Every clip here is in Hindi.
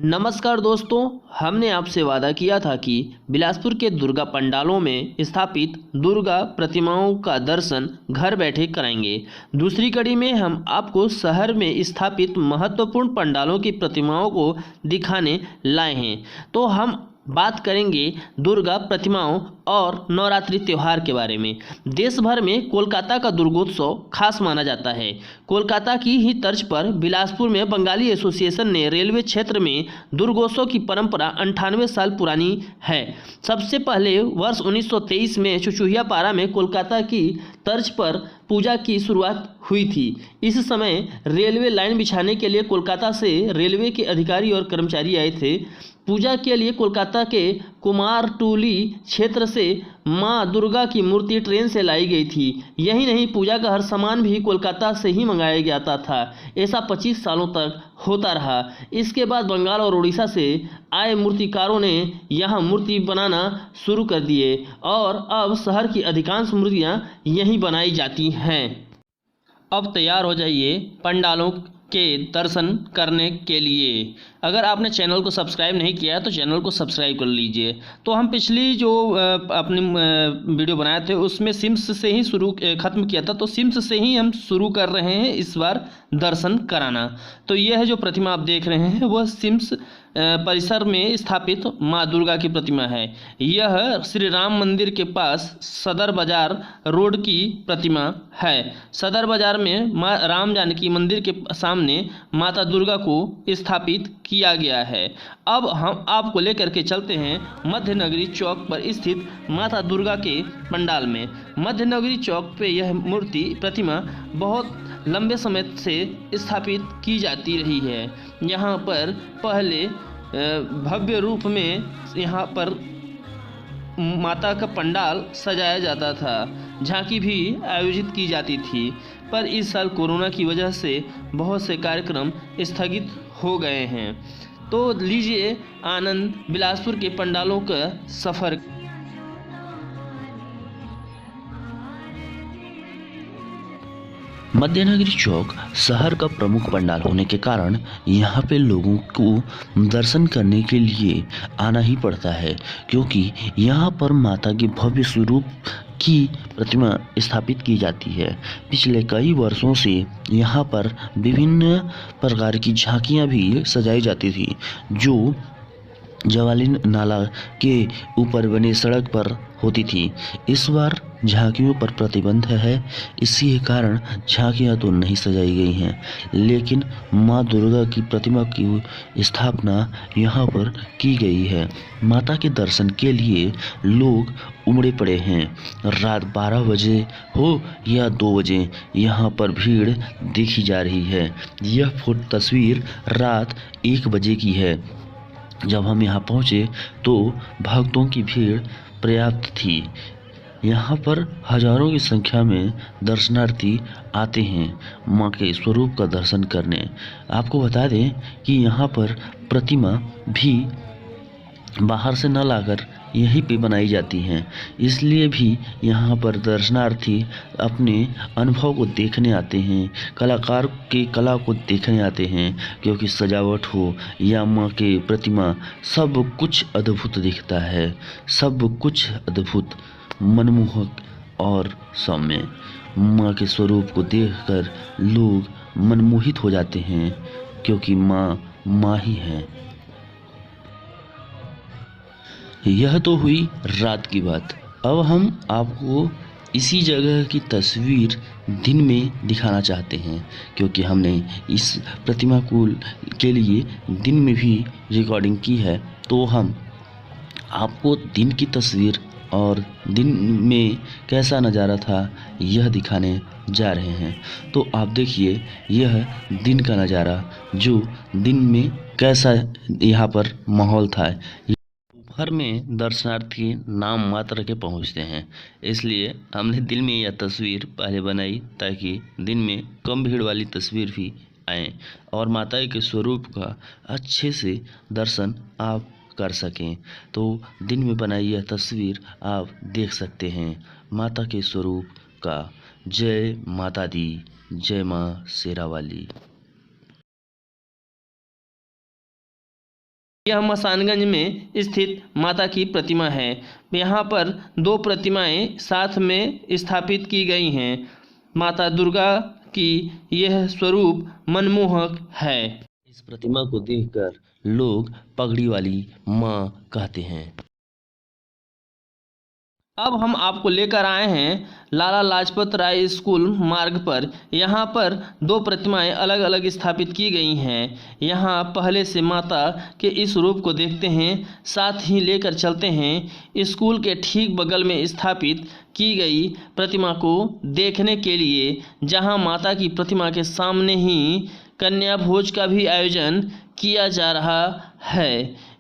नमस्कार दोस्तों, हमने आपसे वादा किया था कि बिलासपुर के दुर्गा पंडालों में स्थापित दुर्गा प्रतिमाओं का दर्शन घर बैठे कराएंगे। दूसरी कड़ी में हम आपको शहर में स्थापित महत्वपूर्ण पंडालों की प्रतिमाओं को दिखाने लाए हैं। तो हम बात करेंगे दुर्गा प्रतिमाओं और नवरात्रि त्यौहार के बारे में। देश भर में कोलकाता का दुर्गोत्सव खास माना जाता है। कोलकाता की ही तर्ज पर बिलासपुर में बंगाली एसोसिएशन ने रेलवे क्षेत्र में दुर्गोत्सव की परंपरा 98 साल पुरानी है। सबसे पहले वर्ष 1923 में चुचुहियापारा में कोलकाता की तर्ज पर पूजा की शुरुआत हुई थी। इस समय रेलवे लाइन बिछाने के लिए कोलकाता से रेलवे के अधिकारी और कर्मचारी आए थे। पूजा के लिए कोलकाता के कुमारटूली क्षेत्र से मां दुर्गा की मूर्ति ट्रेन से लाई गई थी। यही नहीं, पूजा का हर सामान भी कोलकाता से ही मंगाया जाता था। ऐसा 25 सालों तक होता रहा। इसके बाद बंगाल और उड़ीसा से आए मूर्तिकारों ने यहां मूर्ति बनाना शुरू कर दिए और अब शहर की अधिकांश मूर्तियां यहीं बनाई जाती हैं। अब तैयार हो जाइए पंडालों के दर्शन करने के लिए। अगर आपने चैनल को सब्सक्राइब नहीं किया है तो चैनल को सब्सक्राइब कर लीजिए। तो हम पिछली जो अपनी वीडियो बनाए थे उसमें सिम्स से ही ख़त्म किया था, तो सिम्स से ही हम शुरू कर रहे हैं इस बार दर्शन कराना। तो यह है जो प्रतिमा आप देख रहे हैं वह सिम्स परिसर में स्थापित माँ दुर्गा की प्रतिमा है। यह श्री राम मंदिर के पास सदर बाजार रोड की प्रतिमा है। सदर बाजार में माँ राम जानकी मंदिर के सामने माता दुर्गा को स्थापित किया गया है। अब हम आपको लेकर के चलते हैं मध्य नगरी चौक पर स्थित माता दुर्गा के पंडाल में। मध्य नगरी चौक पे यह मूर्ति प्रतिमा बहुत लंबे समय से स्थापित की जाती रही है। यहाँ पर पहले भव्य रूप में यहाँ पर माता का पंडाल सजाया जाता था, झांकी भी आयोजित की जाती थी। पर इस साल कोरोना की वजह से बहुत से कार्यक्रम स्थगित हो गए हैं। तो लीजिए आनंद बिलासपुर के पंडालों का सफ़र। मध्यनगरी चौक शहर का प्रमुख पंडाल होने के कारण यहाँ पे लोगों को दर्शन करने के लिए आना ही पड़ता है, क्योंकि यहाँ पर माता के भव्य स्वरूप की प्रतिमा स्थापित की जाती है। पिछले कई वर्षों से यहाँ पर विभिन्न प्रकार की झांकियाँ भी सजाई जाती थी, जो जवालिन नाला के ऊपर बने सड़क पर होती थी। इस बार झांकियों पर प्रतिबंध है, इसी के कारण झांकियाँ तो नहीं सजाई गई हैं, लेकिन माँ दुर्गा की प्रतिमा की स्थापना यहाँ पर की गई है। माता के दर्शन के लिए लोग उमड़े पड़े हैं। रात 12 बजे हो या 2 बजे यहाँ पर भीड़ देखी जा रही है। यह तस्वीर रात 1 बजे की है। जब हम यहाँ पहुँचे तो भक्तों की भीड़ पर्याप्त थी। यहाँ पर हजारों की संख्या में दर्शनार्थी आते हैं माँ के स्वरूप का दर्शन करने। आपको बता दें कि यहाँ पर प्रतिमा भी बाहर से न लाकर यहीं पे बनाई जाती हैं, इसलिए भी यहाँ पर दर्शनार्थी अपने अनुभव को देखने आते हैं, कलाकार की कला को देखने आते हैं, क्योंकि सजावट हो या माँ के प्रतिमा सब कुछ अद्भुत दिखता है। सब कुछ अद्भुत, मनमोहक और सौम्य। माँ के स्वरूप को देखकर लोग मनमोहित हो जाते हैं, क्योंकि माँ ही है। यह तो हुई रात की बात। अब हम आपको इसी जगह की तस्वीर दिन में दिखाना चाहते हैं, क्योंकि हमने इस प्रतिमा के लिए दिन में भी रिकॉर्डिंग की है। तो हम आपको दिन की तस्वीर और दिन में कैसा नज़ारा था यह दिखाने जा रहे हैं। तो आप देखिए यह दिन का नज़ारा, जो दिन में कैसा यहाँ पर माहौल था। दोपहर में दर्शनार्थी नाम मात्र के पहुंचते हैं, इसलिए हमने दिन में यह तस्वीर पहले बनाई ताकि दिन में कम भीड़ वाली तस्वीर भी आए और माता के स्वरूप का अच्छे से दर्शन आप कर सकें। तो दिन में बनाई यह तस्वीर आप देख सकते हैं माता के स्वरूप का। जय माता दी, जय माँ शेरावाली। यह मसानगंज में स्थित माता की प्रतिमा है। यहाँ पर 2 प्रतिमाएं साथ में स्थापित की गई हैं। माता दुर्गा की यह स्वरूप मनमोहक है। इस प्रतिमा को देखकर लोग पगड़ी वाली माँ कहते हैं। अब हम आपको लेकर आए हैं लाला लाजपत राय स्कूल मार्ग पर। यहाँ पर 2 प्रतिमाएं अलग अलग स्थापित की गई हैं। यहाँ पहले से माता के इस रूप को देखते हैं, साथ ही लेकर चलते हैं स्कूल के ठीक बगल में स्थापित की गई प्रतिमा को देखने के लिए, जहाँ माता की प्रतिमा के सामने ही कन्या भोज का भी आयोजन किया जा रहा है।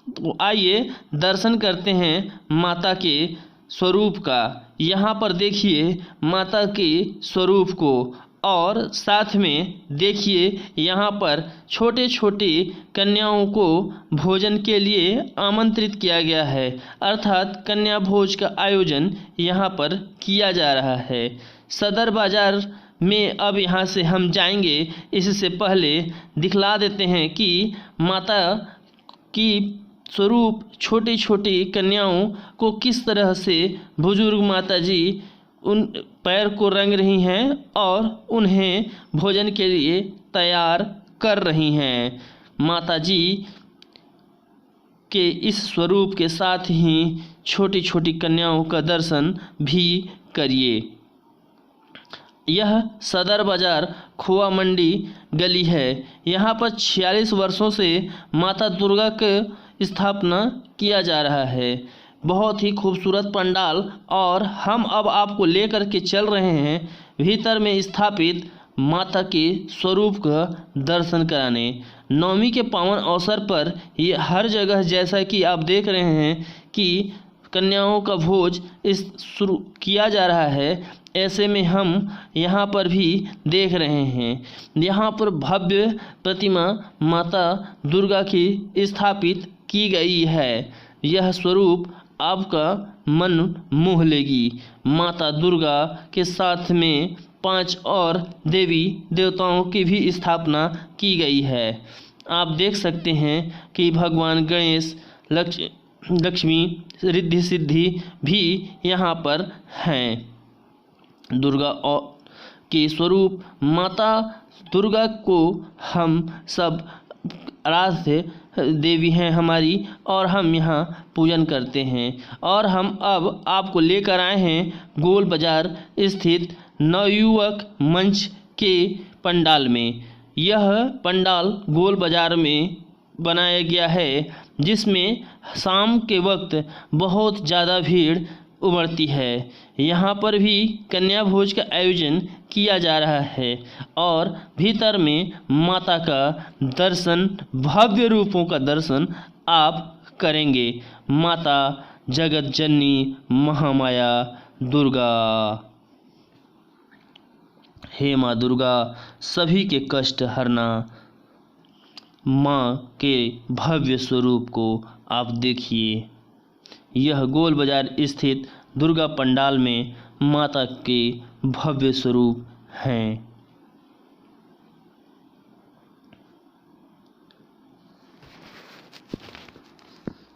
तो आइए दर्शन करते हैं माता के स्वरूप का। यहाँ पर देखिए माता के स्वरूप को, और साथ में देखिए यहाँ पर छोटे छोटे कन्याओं को भोजन के लिए आमंत्रित किया गया है, अर्थात कन्या भोज का आयोजन यहाँ पर किया जा रहा है। सदर बाज़ार में अब यहाँ से हम जाएंगे। इससे पहले दिखला देते हैं कि माता की स्वरूप छोटी छोटी कन्याओं को किस तरह से बुजुर्ग माता जी उन पैर को रंग रही हैं और उन्हें भोजन के लिए तैयार कर रही हैं। माता जी के इस स्वरूप के साथ ही छोटी छोटी कन्याओं का दर्शन भी करिए। यह सदर बाज़ार खोआ मंडी गली है। यहाँ पर 46 वर्षों से माता दुर्गा के स्थापना किया जा रहा है। बहुत ही खूबसूरत पंडाल, और हम अब आपको लेकर के चल रहे हैं भीतर में स्थापित माता के स्वरूप का दर्शन कराने। नवमी के पावन अवसर पर ये हर जगह जैसा कि आप देख रहे हैं कि कन्याओं का भोज शुरू किया जा रहा है, ऐसे में हम यहाँ पर भी देख रहे हैं। यहाँ पर भव्य प्रतिमा माता दुर्गा की स्थापित की गई है। यह स्वरूप आपका मन मोह लेगी। माता दुर्गा के साथ में 5 और देवी देवताओं की भी स्थापना की गई है। आप देख सकते हैं कि भगवान गणेश, लक्ष्मी, रिद्धि सिद्धि भी यहाँ पर हैं। दुर्गा के स्वरूप माता दुर्गा को हम सब आराध्य देवी हैं हमारी, और हम यहाँ पूजन करते हैं। और हम अब आपको लेकर आए हैं गोल बाज़ार स्थित नवयुवक मंच के पंडाल में। यह पंडाल गोल बाज़ार में बनाया गया है, जिसमें शाम के वक्त बहुत ज़्यादा भीड़ उमड़ती है। यहाँ पर भी कन्या भोज का आयोजन किया जा रहा है, और भीतर में माता का दर्शन, भव्य रूपों का दर्शन आप करेंगे। माता जगत जननी महामाया दुर्गा। हे माँ दुर्गा, सभी के कष्ट हरना। माँ के भव्य स्वरूप को आप देखिए। यह गोल बाज़ार स्थित दुर्गा पंडाल में माता के भव्य स्वरूप हैं।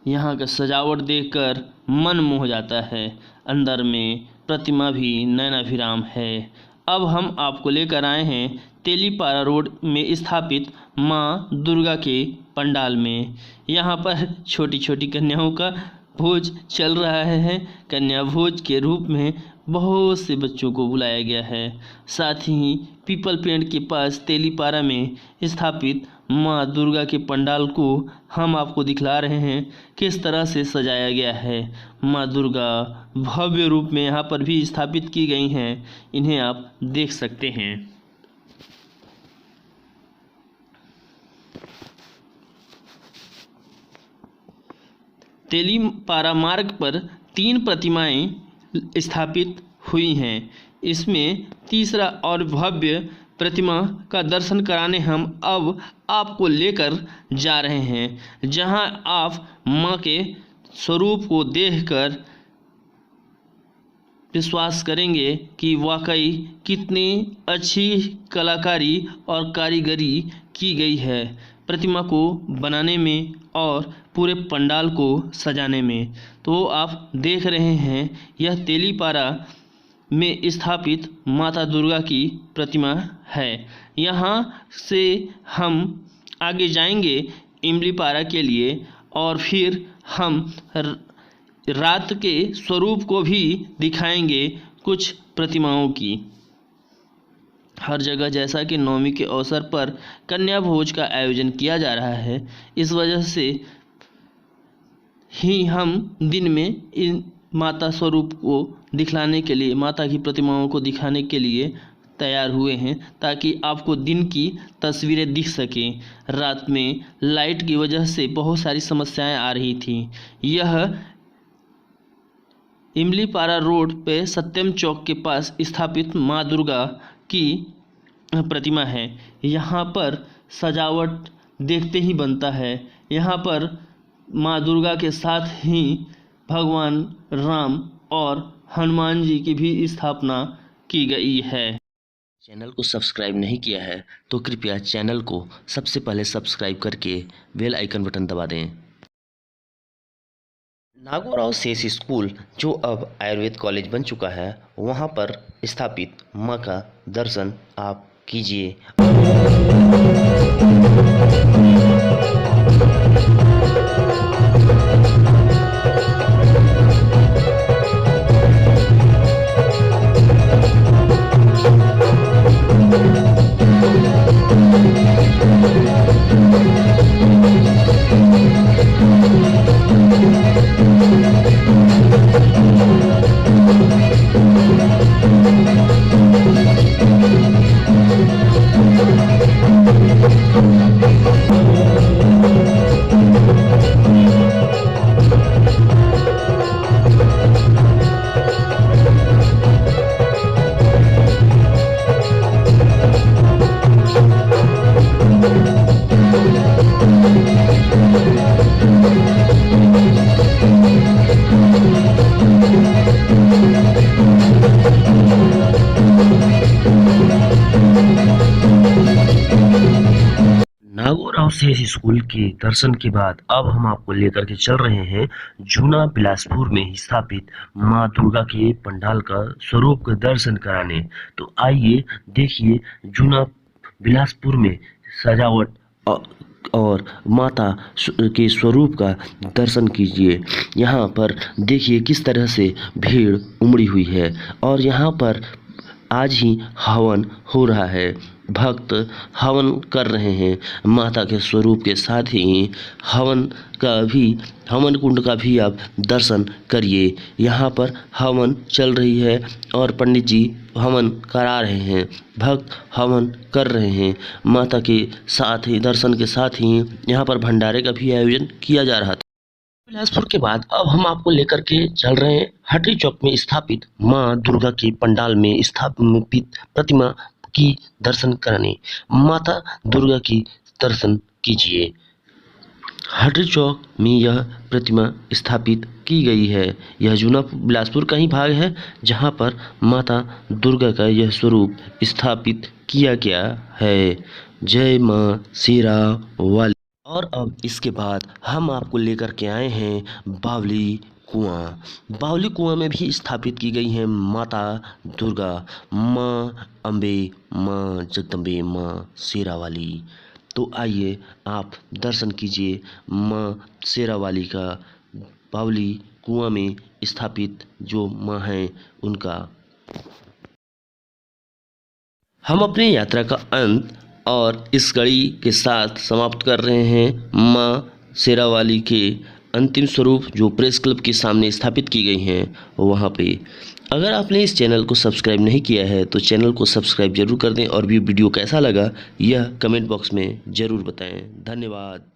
यहाँ का सजावट देखकर मन मोह जाता है। अंदर में प्रतिमा भी नयनाभिराम है। अब हम आपको लेकर आए हैं तेलीपारा रोड में स्थापित माँ दुर्गा के पंडाल में। यहाँ पर छोटी छोटी कन्याओं का भोज चल रहा है। कन्या भोज के रूप में बहुत से बच्चों को बुलाया गया है। साथ ही पीपल पेड़ के पास तेलीपारा में स्थापित माँ दुर्गा के पंडाल को हम आपको दिखला रहे हैं किस तरह से सजाया गया है। माँ दुर्गा भव्य रूप में यहाँ पर भी स्थापित की गई हैं। इन्हें आप देख सकते हैं। तेलीपारा मार्ग पर 3 प्रतिमाएं स्थापित हुई हैं। इसमें तीसरा और भव्य प्रतिमा का दर्शन कराने हम अब आपको लेकर जा रहे हैं, जहां आप मां के स्वरूप को देखकर विश्वास करेंगे कि वाकई कितनी अच्छी कलाकारी और कारीगरी की गई है। प्रतिमा को बनाने में और पूरे पंडाल को सजाने में। तो आप देख रहे हैं यह तेलीपारा में स्थापित माता दुर्गा की प्रतिमा है। यहाँ से हम आगे जाएंगे इमलीपारा के लिए और फिर हम रात के स्वरूप को भी दिखाएंगे कुछ प्रतिमाओं की। हर जगह जैसा कि नवमी के अवसर पर कन्या भोज का आयोजन किया जा रहा है, इस वजह से ही हम दिन में इन माता स्वरूप को दिखलाने के लिए, माता की प्रतिमाओं को दिखाने के लिए तैयार हुए हैं, ताकि आपको दिन की तस्वीरें दिख सकें। रात में लाइट की वजह से बहुत सारी समस्याएं आ रही थी। यह इमलीपारा रोड पे सत्यम चौक के पास स्थापित माँ दुर्गा की प्रतिमा है। यहाँ पर सजावट देखते ही बनता है। यहाँ पर माँ दुर्गा के साथ ही भगवान राम और हनुमान जी की भी स्थापना की गई है। चैनल को सब्सक्राइब नहीं किया है तो कृपया चैनल को सबसे पहले सब्सक्राइब करके बेल आइकन बटन दबा दें। नागोराव शेष स्कूल, जो अब आयुर्वेद कॉलेज बन चुका है, वहां पर स्थापित मां का दर्शन आप कीजिए। नागोराव शेष स्कूल के दर्शन के बाद अब हम आपको लेकर के चल रहे हैं जूना बिलासपुर में स्थापित मां दुर्गा के पंडाल का स्वरूप का दर्शन कराने। तो आइए देखिए जूना बिलासपुर में सजावट और माता के स्वरूप का दर्शन कीजिए। यहाँ पर देखिए किस तरह से भीड़ उमड़ी हुई है और यहाँ पर आज ही हवन हो रहा है। भक्त हवन कर रहे हैं माता के स्वरूप के साथ ही हवन कुंड का भी आप दर्शन करिए। यहाँ पर हवन चल रही है और पंडित जी हवन करा रहे हैं, भक्त हवन कर रहे हैं। माता के साथ ही दर्शन के साथ ही यहाँ पर भंडारे का भी आयोजन किया जा रहा था। बिलासपुर के बाद अब हम आपको लेकर के चल रहे हैं हटरी चौक में स्थापित मां दुर्गा के पंडाल में स्थापित प्रतिमा की दर्शन कराने। माता दुर्गा की दर्शन कीजिए। हटरी चौक में यह प्रतिमा स्थापित की गई है। यह जूना बिलासपुर का ही भाग है जहां पर माता दुर्गा का यह स्वरूप स्थापित किया गया है। जय मां शेरा वाली। और अब इसके बाद हम आपको लेकर के आए हैं बावली कुआं। बावली कुआं में भी स्थापित की गई है माता दुर्गा, माँ अम्बे, माँ जगदम्बे, माँ शेरा वाली। तो आइए आप दर्शन कीजिए माँ शेरा वाली का बावली कुआं में स्थापित जो माँ हैं उनका। हम अपनी यात्रा का अंत और इस कड़ी के साथ समाप्त कर रहे हैं माँ शेरा वाली के अंतिम स्वरूप जो प्रेस क्लब के सामने स्थापित की गई हैं वहाँ पे। अगर आपने इस चैनल को सब्सक्राइब नहीं किया है तो चैनल को सब्सक्राइब जरूर कर दें और भी वीडियो कैसा लगा यह कमेंट बॉक्स में ज़रूर बताएं। धन्यवाद।